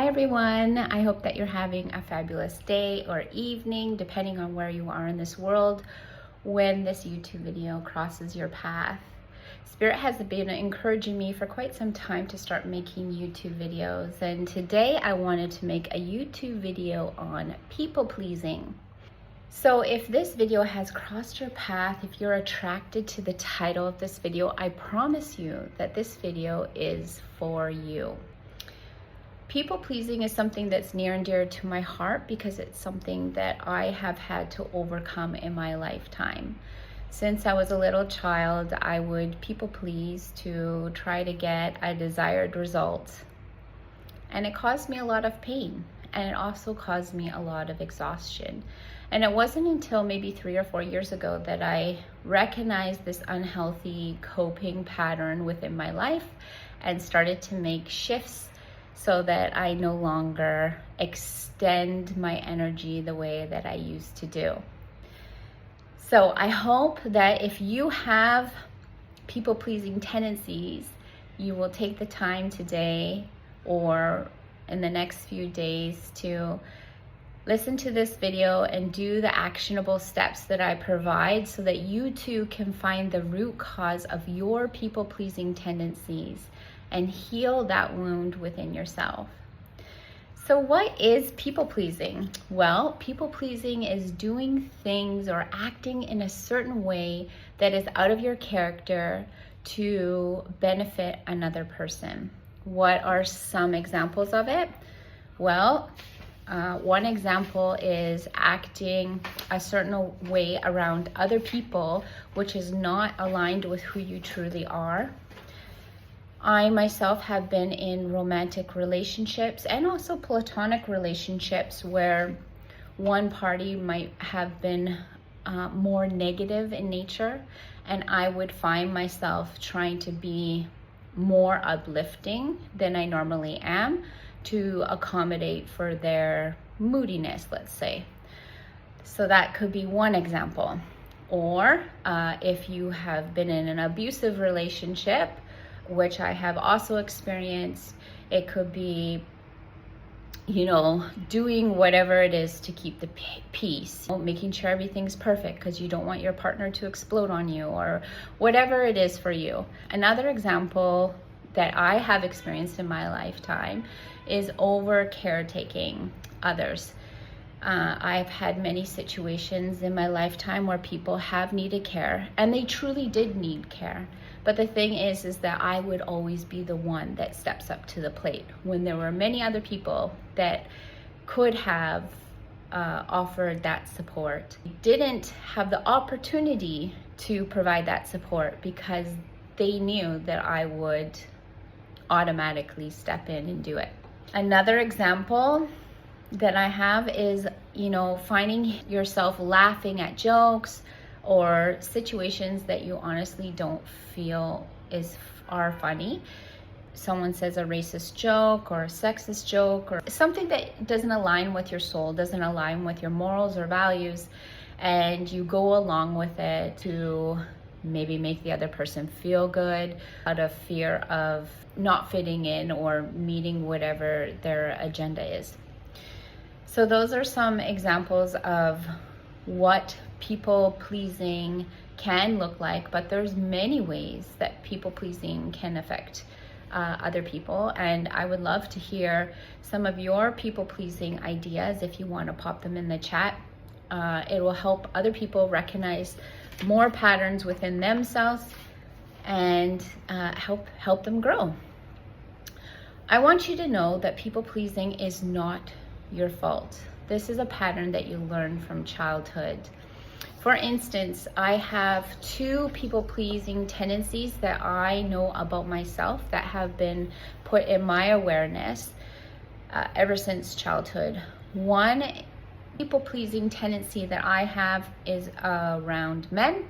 Hi everyone, I hope that you're having a fabulous day or evening, depending on where you are in this world when this YouTube video crosses your path. Spirit has been encouraging me for quite some time to start making YouTube videos, and today I wanted to make a YouTube video on people pleasing. So if this video has crossed your path, if you're attracted to the title of this video, I promise you that this video is for you. People pleasing is something that's near and dear to my heart because it's something that I have had to overcome in my lifetime. Since I was a little child, I would people please to try to get a desired result. And it caused me a lot of pain, and it also caused me a lot of exhaustion. And it wasn't until maybe 3 or 4 years ago that I recognized this unhealthy coping pattern within my life and started to make shifts so that I no longer extend my energy the way that I used to do. So I hope that if you have people-pleasing tendencies, you will take the time today or in the next few days to listen to this video and do the actionable steps that I provide so that you too can find the root cause of your people-pleasing tendencies and heal that wound within yourself. So what is people-pleasing? Well, people-pleasing is doing things or acting in a certain way that is out of your character to benefit another person. What are some examples of it? Well, one example is acting a certain way around other people, which is not aligned with who you truly are. I myself have been in romantic relationships and also platonic relationships where one party might have been more negative in nature, and I would find myself trying to be more uplifting than I normally am to accommodate for their moodiness, let's say. So that could be one example. Or if you have been in an abusive relationship, which I have also experienced, it could be, doing whatever it is to keep the peace, making sure everything's perfect because you don't want your partner to explode on you, or whatever it is for you. Another example that I have experienced in my lifetime is over caretaking others. I've had many situations in my lifetime where people have needed care, and they truly did need care. But the thing is that I would always be the one that steps up to the plate when there were many other people that could have offered that support. Didn't have the opportunity to provide that support because they knew that I would automatically step in and do it. Another example that I have is, finding yourself laughing at jokes or situations that you honestly don't feel are funny. Someone says a racist joke or a sexist joke or something that doesn't align with your soul, doesn't align with your morals or values, and you go along with it to maybe make the other person feel good out of fear of not fitting in or meeting whatever their agenda is. So those are some examples of what people pleasing can look like, but there's many ways that people pleasing can affect other people, and I would love to hear some of your people pleasing ideas if you want to pop them in the chat. It will help other people recognize more patterns within themselves and help them grow. I want you to know that people pleasing is not your fault. This is a pattern that you learn from childhood. For instance, I have 2 people-pleasing tendencies that I know about myself that have been put in my awareness ever since childhood. One people-pleasing tendency that I have is around men.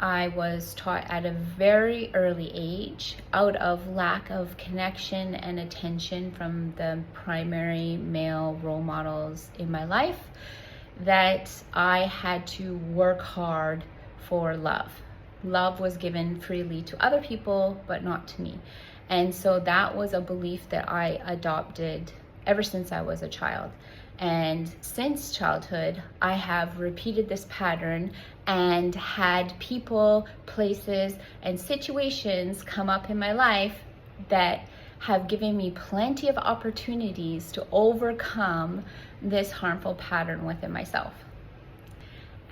I was taught at a very early age, out of lack of connection and attention from the primary male role models in my life, that I had to work hard for love. Love was given freely to other people, but not to me. And so that was a belief that I adopted ever since I was a child. And since childhood, I have repeated this pattern and had people, places, and situations come up in my life that have given me plenty of opportunities to overcome this harmful pattern within myself.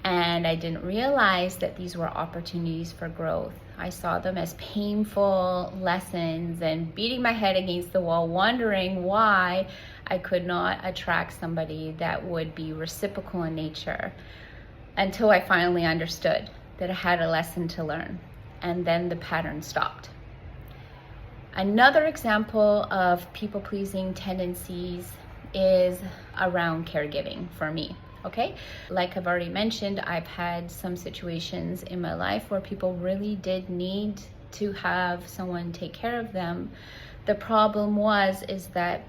And I didn't realize that these were opportunities for growth. I saw them as painful lessons and beating my head against the wall, wondering why I could not attract somebody that would be reciprocal in nature, until I finally understood that I had a lesson to learn. And then the pattern stopped. Another example of people-pleasing tendencies is around caregiving for me. Okay, like I've already mentioned, I've had some situations in my life where people really did need to have someone take care of them. The problem is that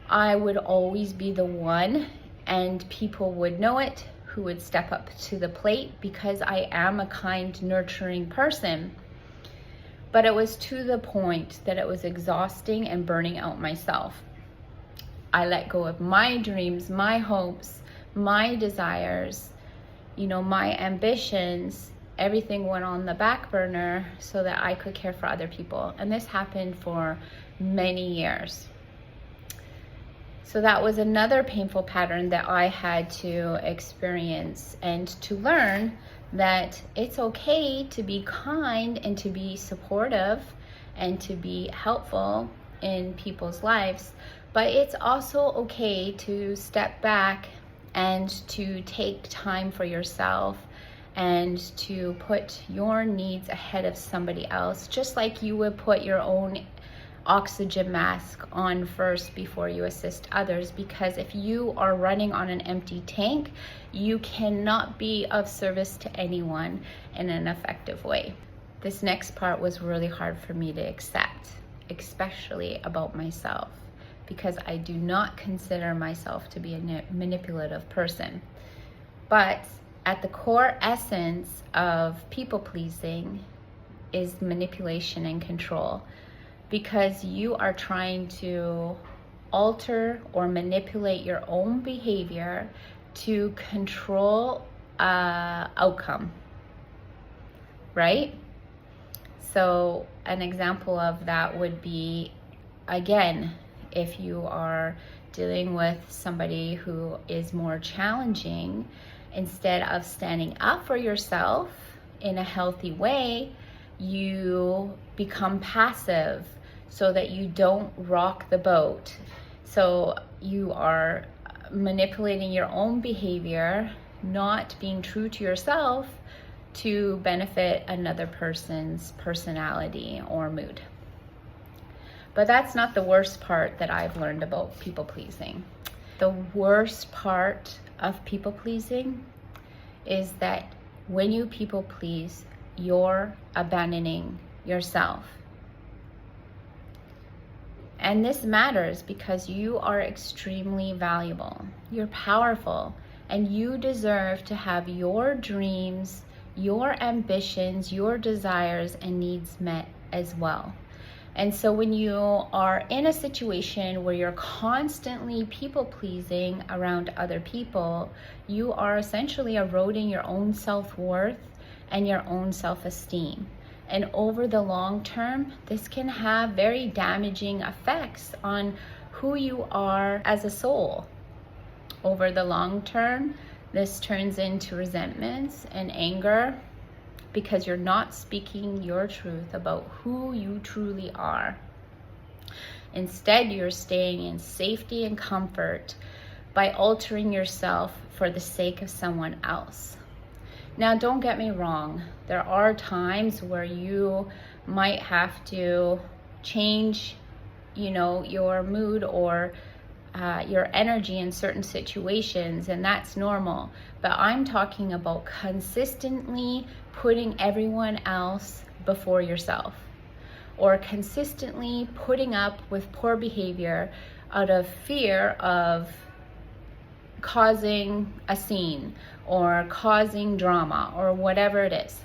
I would always be the one, and people would know it, who would step up to the plate, because I am a kind, nurturing person. But it was to the point that it was exhausting and burning out myself. I let go of my dreams, my hopes, my desires, my ambitions. Everything went on the back burner so that I could care for other people. And this happened for many years. So that was another painful pattern that I had to experience and to learn that it's okay to be kind and to be supportive and to be helpful in people's lives, but it's also okay to step back and to take time for yourself and to put your needs ahead of somebody else, just like you would put your own oxygen mask on first before you assist others. Because if you are running on an empty tank, you cannot be of service to anyone in an effective way. This next part was really hard for me to accept, especially about myself, because I do not consider myself to be a manipulative person. But at the core essence of people pleasing is manipulation and control, because you are trying to alter or manipulate your own behavior to control outcome, right? So an example of that would be, again, if you are dealing with somebody who is more challenging, instead of standing up for yourself in a healthy way, you become passive so that you don't rock the boat. So you are manipulating your own behavior, not being true to yourself to benefit another person's personality or mood. But that's not the worst part that I've learned about people pleasing. The worst part of people pleasing is that when you people please, you're abandoning yourself. And this matters because you are extremely valuable. You're powerful, and you deserve to have your dreams, your ambitions, your desires and needs met as well. And so when you are in a situation where you're constantly people pleasing around other people, you are essentially eroding your own self-worth and your own self-esteem. And over the long term, this can have very damaging effects on who you are as a soul. Over the long term, this turns into resentments and anger, because you're not speaking your truth about who you truly are. Instead, you're staying in safety and comfort by altering yourself for the sake of someone else. Now, don't get me wrong. There are times where you might have to change, your mood or your energy in certain situations, and that's normal. But I'm talking about consistently putting everyone else before yourself, or consistently putting up with poor behavior out of fear of causing a scene or causing drama or whatever it is.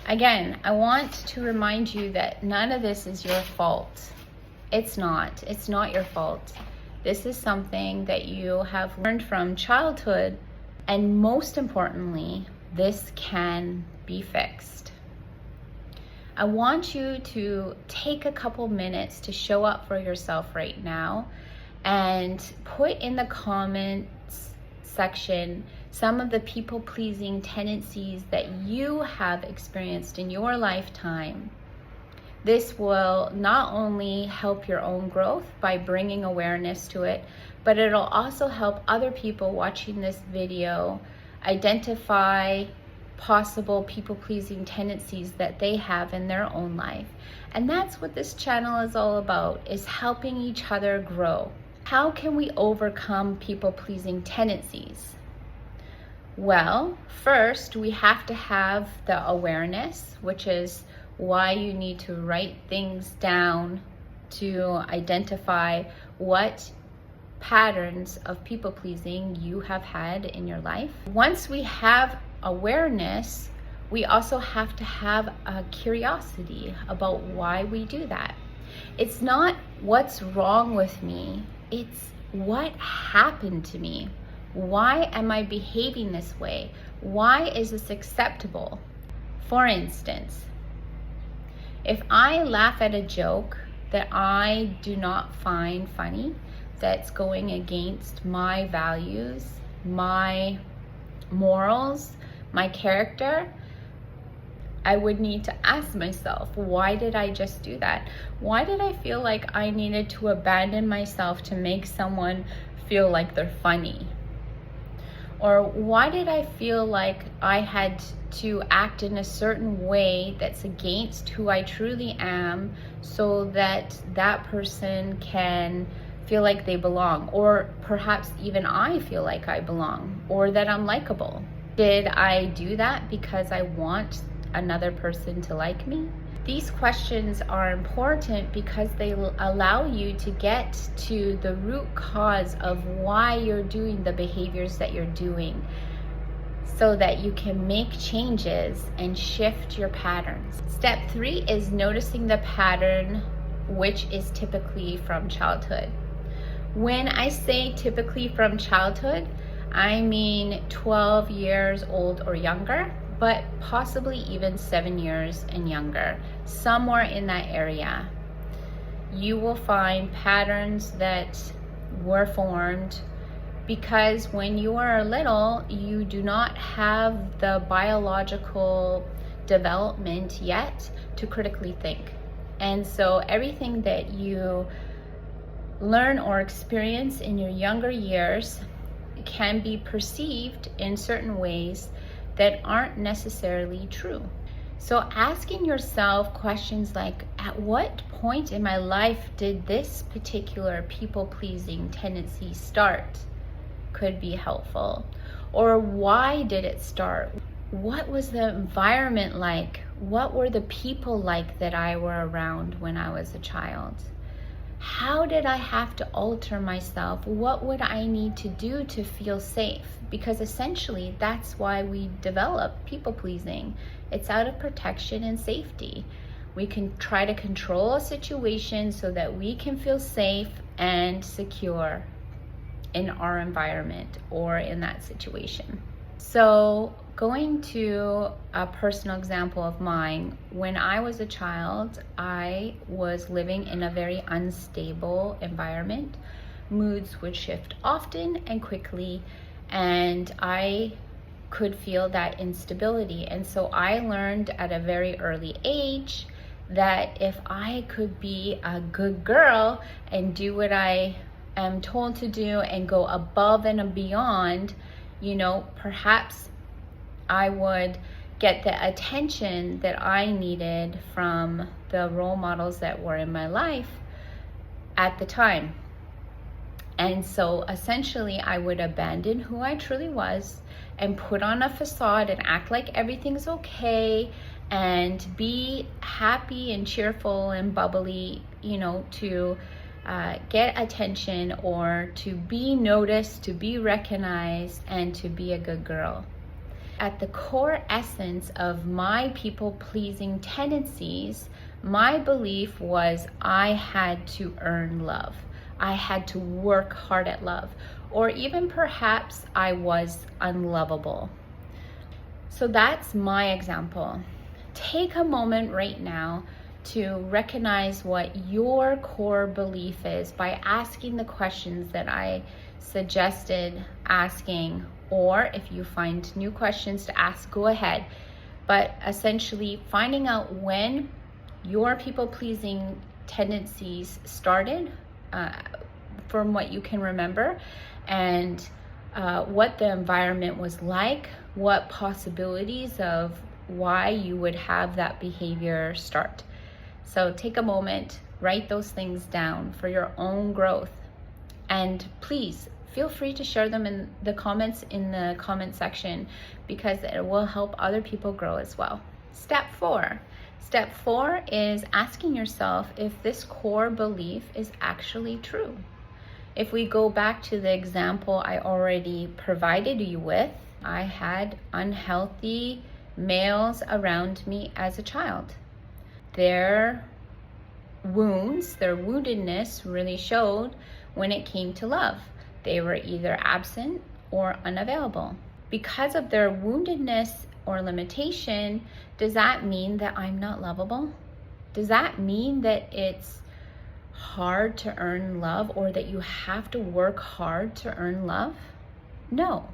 Again, I want to remind you that none of this is your fault. It's not your fault. This is something that you have learned from childhood, and most importantly, this can be fixed. I want you to take a couple minutes to show up for yourself right now and put in the comments section some of the people-pleasing tendencies that you have experienced in your lifetime. This will not only help your own growth by bringing awareness to it, but it'll also help other people watching this video identify possible people-pleasing tendencies that they have in their own life. And that's what this channel is all about, is helping each other grow. How can we overcome people-pleasing tendencies? Well, first we have to have the awareness, which is why you need to write things down to identify what patterns of people-pleasing you have had in your life. Once we have awareness, we also have to have a curiosity about why we do that. It's not what's wrong with me, it's what happened to me. Why am I behaving this way? Why is this acceptable? For instance, if I laugh at a joke that I do not find funny, that's going against my values, my morals, my character, I would need to ask myself, why did I just do that? Why did I feel like I needed to abandon myself to make someone feel like they're funny? Or why did I feel like I had to act in a certain way that's against who I truly am so that that person can feel like they belong, or perhaps even I feel like I belong, or that I'm likable? Did I do that because I want another person to like me? These questions are important because they allow you to get to the root cause of why you're doing the behaviors that you're doing, so that you can make changes and shift your patterns. Step 3 is noticing the pattern, which is typically from childhood. When I say typically from childhood, I mean 12 years old or younger, but possibly even 7 years and younger, somewhere in that area. You will find patterns that were formed because when you are little, you do not have the biological development yet to critically think. And so everything that you learn or experience in your younger years can be perceived in certain ways that aren't necessarily true. So asking yourself questions like, at what point in my life did this particular people-pleasing tendency start, could be helpful. Or why did it start? What was the environment like? What were the people like that I were around when I was a child? How did I have to alter myself? What would I need to do to feel safe? Because essentially that's why we develop people-pleasing. It's out of protection and safety. We can try to control a situation so that we can feel safe and secure in our environment or in that situation. So going to a personal example of mine, when I was a child, I was living in a very unstable environment. Moods would shift often and quickly, and I could feel that instability. And so I learned at a very early age that if I could be a good girl and do what I am told to do and go above and beyond, perhaps I would get the attention that I needed from the role models that were in my life at the time. And so essentially I would abandon who I truly was and put on a facade and act like everything's okay and be happy and cheerful and bubbly, to get attention or to be noticed, to be recognized, and to be a good girl. At the core essence of my people-pleasing tendencies, my belief was I had to earn love. I had to work hard at love, or even perhaps I was unlovable. So that's my example. Take a moment right now to recognize what your core belief is by asking the questions that I suggested asking, or if you find new questions to ask, go ahead. But essentially finding out when your people-pleasing tendencies started, from what you can remember, and what the environment was like, what possibilities of why you would have that behavior start. So take a moment, write those things down for your own growth, and please feel free to share them in the comments in the comment section, because it will help other people grow as well. Step 4. Step 4 is asking yourself if this core belief is actually true. If we go back to the example I already provided you with, I had unhealthy males around me as a child. Their wounds, their woundedness really showed when it came to love. They were either absent or unavailable. Because of their woundedness or limitation, does that mean that I'm not lovable? Does that mean that it's hard to earn love, or that you have to work hard to earn love? No.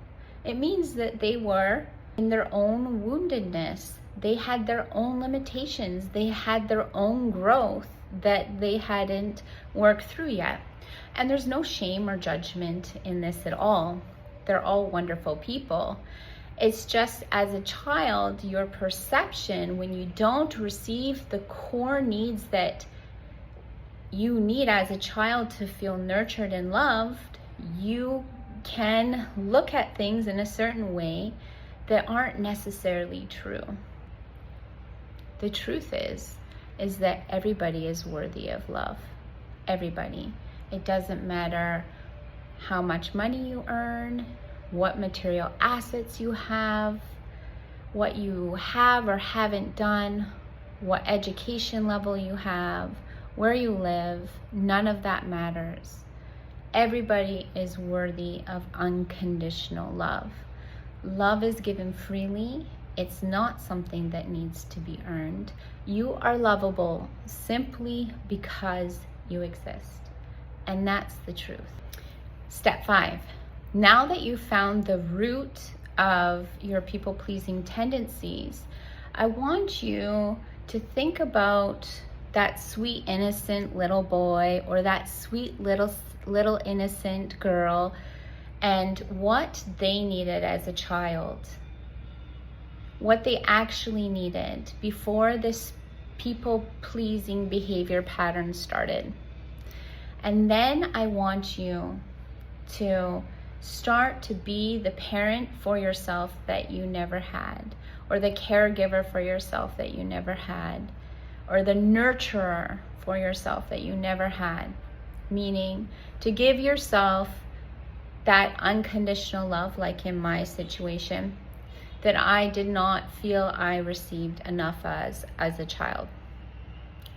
It means that they were in their own woundedness. They had their own limitations. They had their own growth that they hadn't worked through yet. And there's no shame or judgment in this at all. They're all wonderful people. It's just, as a child, your perception, when you don't receive the core needs that you need as a child to feel nurtured and loved, you can look at things in a certain way that aren't necessarily true. The truth is that everybody is worthy of love. Everybody. It doesn't matter how much money you earn, what material assets you have, what you have or haven't done, what education level you have, where you live. None of that matters. Everybody is worthy of unconditional love. Love is given freely. It's not something that needs to be earned. You are lovable simply because you exist. And that's the truth. Step 5. Now that you've found the root of your people-pleasing tendencies, I want you to think about that sweet, innocent little boy, or that sweet little innocent girl, and what they needed as a child. What they actually needed before this people-pleasing behavior pattern started. And then I want you to start to be the parent for yourself that you never had, or the caregiver for yourself that you never had, or the nurturer for yourself that you never had. Meaning to give yourself that unconditional love, like in my situation, that I did not feel I received enough as a child.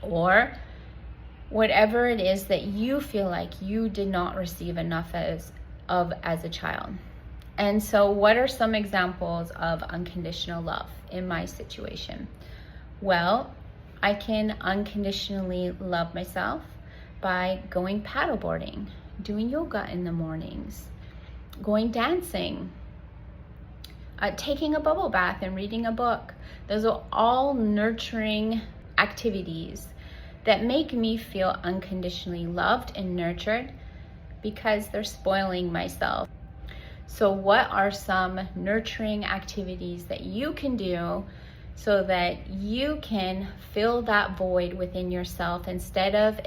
Or whatever it is that you feel like you did not receive enough as a child. And so what are some examples of unconditional love in my situation? Well, I can unconditionally love myself by going paddleboarding, doing yoga in the mornings, going dancing, taking a bubble bath and reading a book. Those are all nurturing activities that make me feel unconditionally loved and nurtured, because they're spoiling myself. So what are some nurturing activities that you can do so that you can fill that void within yourself, instead of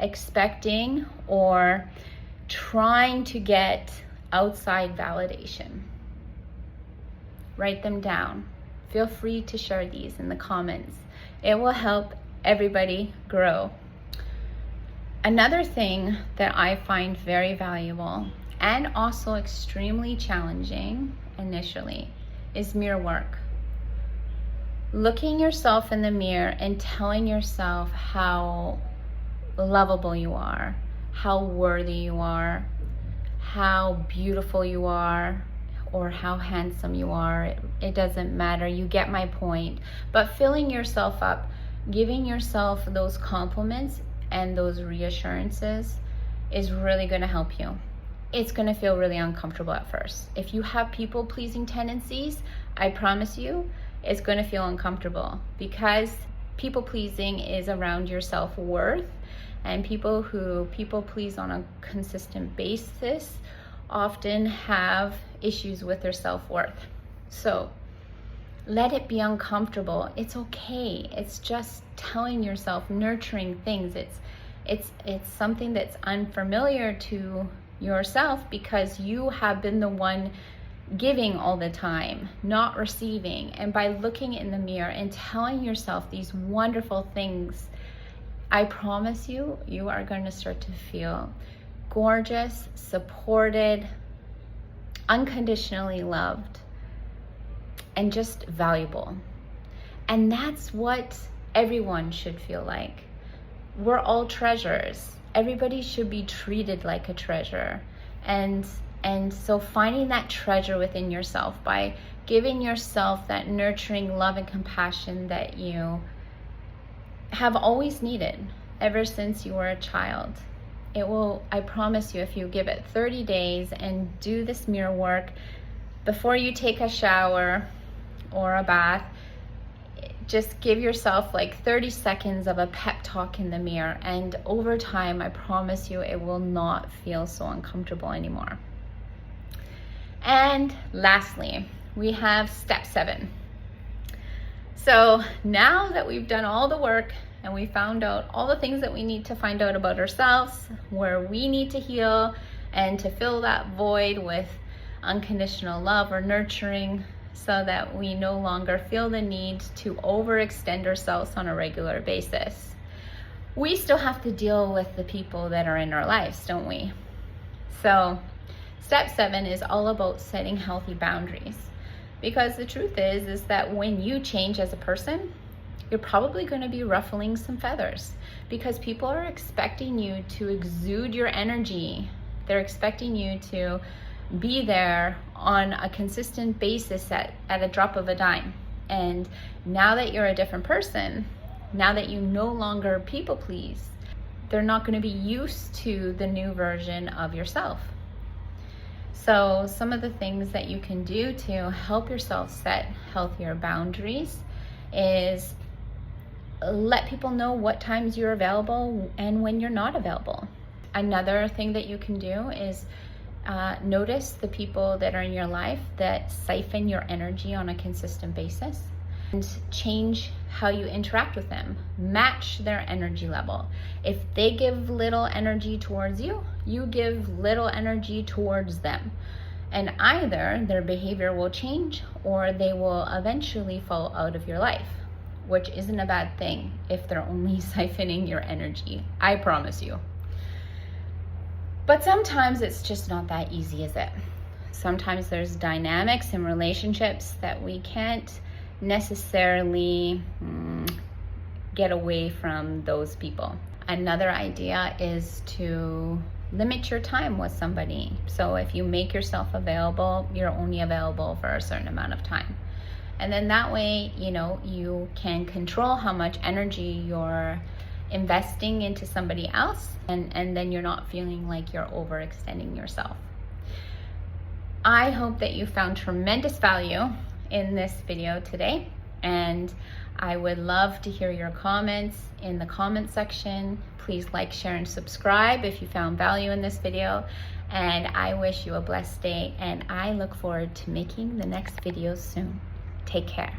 expecting or trying to get outside validation? Write them down. Feel free to share these in the comments. It will help everybody grow. Another thing that I find very valuable and also extremely challenging initially is mirror work. Looking yourself in the mirror and telling yourself how lovable you are, how worthy you are, how beautiful you are, or how handsome you are. It doesn't matter. You get my point. But filling yourself up, giving yourself those compliments and those reassurances is really going to help you. It's going to feel really uncomfortable at first. If you have people-pleasing tendencies, I promise you, it's going to feel uncomfortable, because people-pleasing is around your self-worth, and people who people-please on a consistent basis often have issues with their self-worth. So let it be uncomfortable. It's okay. It's just telling yourself, nurturing things. It's something that's unfamiliar to yourself, because you have been the one giving all the time, not receiving. And by looking in the mirror and telling yourself these wonderful things, I promise you, you are going to start to feel gorgeous, supported, unconditionally loved, and just valuable. And that's what everyone should feel like. We're all treasures. Everybody should be treated like a treasure. And so finding that treasure within yourself by giving yourself that nurturing love and compassion that you have always needed ever since you were a child. It will, I promise you, if you give it 30 days and do this mirror work before you take a shower or a bath, just give yourself like 30 seconds of a pep talk in the mirror, and over time, I promise you, it will not feel so uncomfortable anymore. And lastly, we have step 7. So now that we've done all the work and we found out all the things that we need to find out about ourselves, where we need to heal and to fill that void with unconditional love or nurturing, so that we no longer feel the need to overextend ourselves on a regular basis, we still have to deal with the people that are in our lives, don't we? So step 7 is all about setting healthy boundaries. Because the truth is that when you change as a person, you're probably going to be ruffling some feathers, because people are expecting you to exude your energy. They're expecting you to be there on a consistent basis at a drop of a dime. And now that you're a different person, now that you no longer people please, they're not going to be used to the new version of yourself. So some of the things that you can do to help yourself set healthier boundaries is let people know what times you're available and when you're not available. Another thing that you can do is notice the people that are in your life that siphon your energy on a consistent basis, and change how you interact with them. Match their energy level. If they give little energy towards you, you give little energy towards them. And either their behavior will change or they will eventually fall out of your life, which isn't a bad thing if they're only siphoning your energy, I promise you. But sometimes it's just not that easy, is it? Sometimes there's dynamics in relationships that we can't necessarily get away from those people. Another idea is to limit your time with somebody. So if you make yourself available, you're only available for a certain amount of time. And then that way, you can control how much energy you're investing into somebody else, and then you're not feeling like you're overextending yourself. I hope that you found tremendous value in this video today, and I would love to hear your comments in the comment section. Please like, share, and subscribe if you found value in this video, and I wish you a blessed day, and I look forward to making the next video soon. Take care.